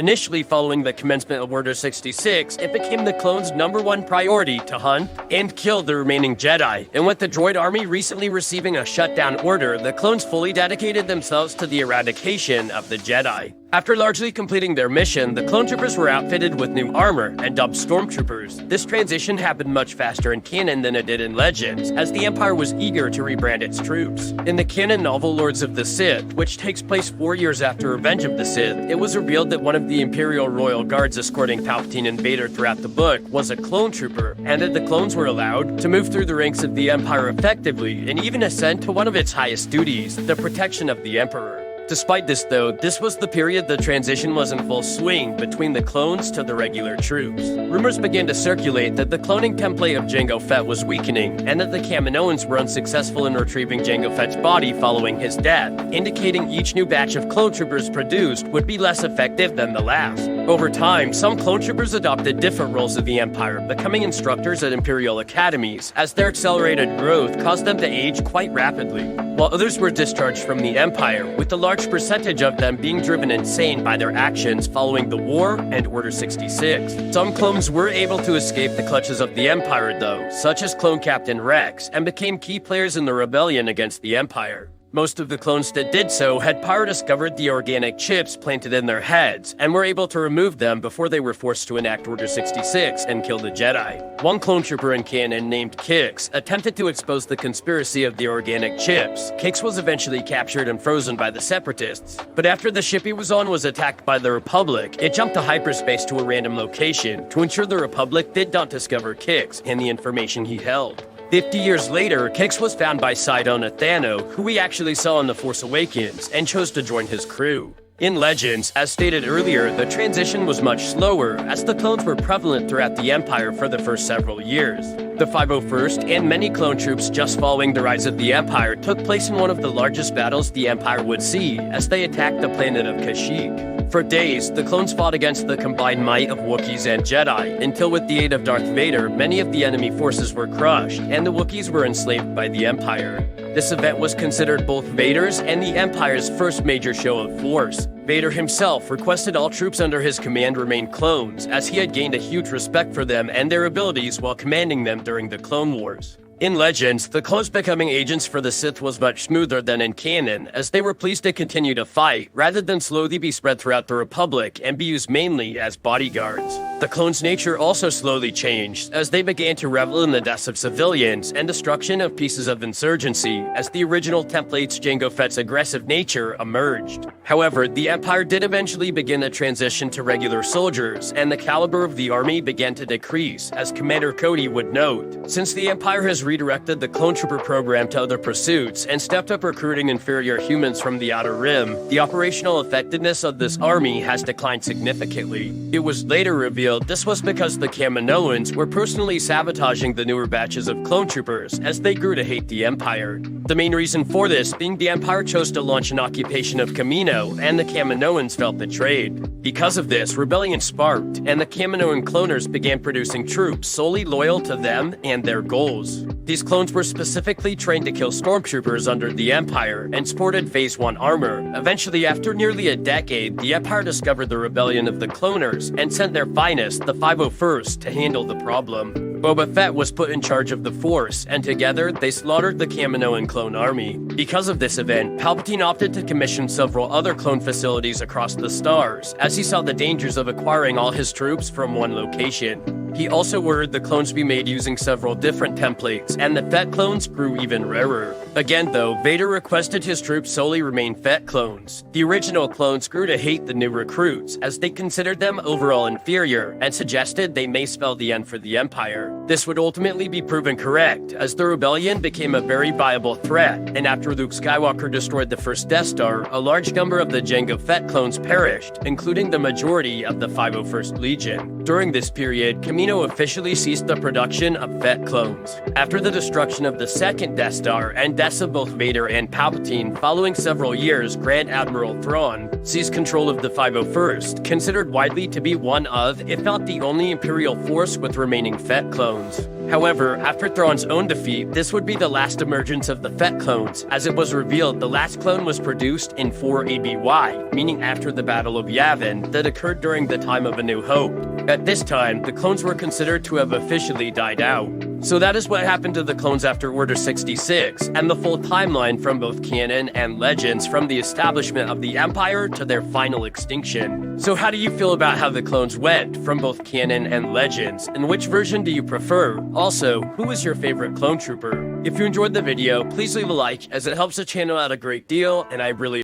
Initially following the commencement of Order 66, it became the clones' #1 priority to hunt and kill the remaining Jedi, and with the droid army recently receiving a shutdown order, the clones fully dedicated themselves to the eradication of the Jedi. After largely completing their mission, the clone troopers were outfitted with new armor and dubbed stormtroopers. This transition happened much faster in canon than it did in Legends, as the Empire was eager to rebrand its troops. In the canon novel Lords of the Sith, which takes place 4 years after Revenge of the Sith, it was revealed that one of the Imperial royal guards escorting Palpatine and Vader throughout the book was a clone trooper, and that the clones were allowed to move through the ranks of the Empire effectively and even ascend to one of its highest duties, the protection of the Emperor. Despite this though, this was the period the transition was in full swing between the clones to the regular troops. Rumors began to circulate that the cloning template of Jango Fett was weakening, and that the Caminoans were unsuccessful in retrieving Jango Fett's body following his death, indicating each new batch of clone troopers produced would be less effective than the last. Over time, some clone troopers adopted different roles of the Empire, becoming instructors at Imperial academies, as their accelerated growth caused them to age quite rapidly, while others were discharged from the Empire, with the large percentage of them being driven insane by their actions following the war and Order 66. Some clones were able to escape the clutches of the Empire though, such as Clone Captain Rex, and became key players in the rebellion against the Empire. Most of the clones that did so had power discovered the organic chips planted in their heads, and were able to remove them before they were forced to enact Order 66 and kill the Jedi. One clone trooper in canon named Kix attempted to expose the conspiracy of the organic chips. Kix was eventually captured and frozen by the Separatists, but after the ship he was on was attacked by the Republic, it jumped to hyperspace to a random location to ensure the Republic did not discover Kix and the information he held. 50 years later, Kix was found by Sidon Athano, who we actually saw in The Force Awakens, and chose to join his crew. In Legends, as stated earlier, the transition was much slower, as the clones were prevalent throughout the Empire for the first several years. The 501st and many clone troops just following the rise of the Empire took place in one of the largest battles the Empire would see, as they attacked the planet of Kashyyyk. For days, the clones fought against the combined might of Wookiees and Jedi, until with the aid of Darth Vader, many of the enemy forces were crushed, and the Wookiees were enslaved by the Empire. This event was considered both Vader's and the Empire's first major show of force. Vader himself requested all troops under his command remain clones, as he had gained a huge respect for them and their abilities while commanding them during the Clone Wars. In Legends, the clones becoming agents for the Sith was much smoother than in canon, as they were pleased to continue to fight, rather than slowly be spread throughout the Republic and be used mainly as bodyguards. The clones' nature also slowly changed, as they began to revel in the deaths of civilians and destruction of pieces of insurgency, as the original template's Jango Fett's aggressive nature emerged. However, the Empire did eventually begin a transition to regular soldiers, and the caliber of the army began to decrease, as Commander Cody would note. Since the Empire has redirected the clone trooper program to other pursuits and stepped up recruiting inferior humans from the Outer Rim, the operational effectiveness of this army has declined significantly. It was later revealed this was because the Caminoans were personally sabotaging the newer batches of clone troopers as they grew to hate the Empire. The main reason for this being the Empire chose to launch an occupation of Camino, and the Caminoans felt betrayed. Because of this, rebellion sparked, and the Caminoan cloners began producing troops solely loyal to them and their goals. These clones were specifically trained to kill stormtroopers under the Empire and sported Phase 1 armor. Eventually, after nearly a decade, the Empire discovered the rebellion of the cloners and sent their finest, the 501st, to handle the problem. Boba Fett was put in charge of the Force, and together they slaughtered the Caminoan clone army. Because of this event, Palpatine opted to commission several other clone facilities across the stars, as he saw the dangers of acquiring all his troops from one location. He also ordered the clones be made using several different templates, and the Fett clones grew even rarer. Again though, Vader requested his troops solely remain Fett clones. The original clones grew to hate the new recruits, as they considered them overall inferior, and suggested they may spell the end for the Empire. This would ultimately be proven correct, as the rebellion became a very viable threat, and after Luke Skywalker destroyed the first Death Star, a large number of the Jango Fett clones perished, including the majority of the 501st Legion. During this period, Camino officially ceased the production of Fett clones. After the destruction of the second Death Star and deaths of both Vader and Palpatine following several years, Grand Admiral Thrawn seized control of the 501st, considered widely to be one of, if not the only Imperial force with remaining Fett clones. However, after Thrawn's own defeat, this would be the last emergence of the Fett clones, as it was revealed the last clone was produced in 4 ABY, meaning after the Battle of Yavin that occurred during the time of A New Hope. At this time, the clones were considered to have officially died out. So that is what happened to the clones after Order 66, and the full timeline from both canon and legends from the establishment of the Empire to their final extinction. So how do you feel about how the clones went from both canon and legends, and which version do you prefer? Also, who is your favorite clone trooper? If you enjoyed the video, please leave a like as it helps the channel out a great deal, and I really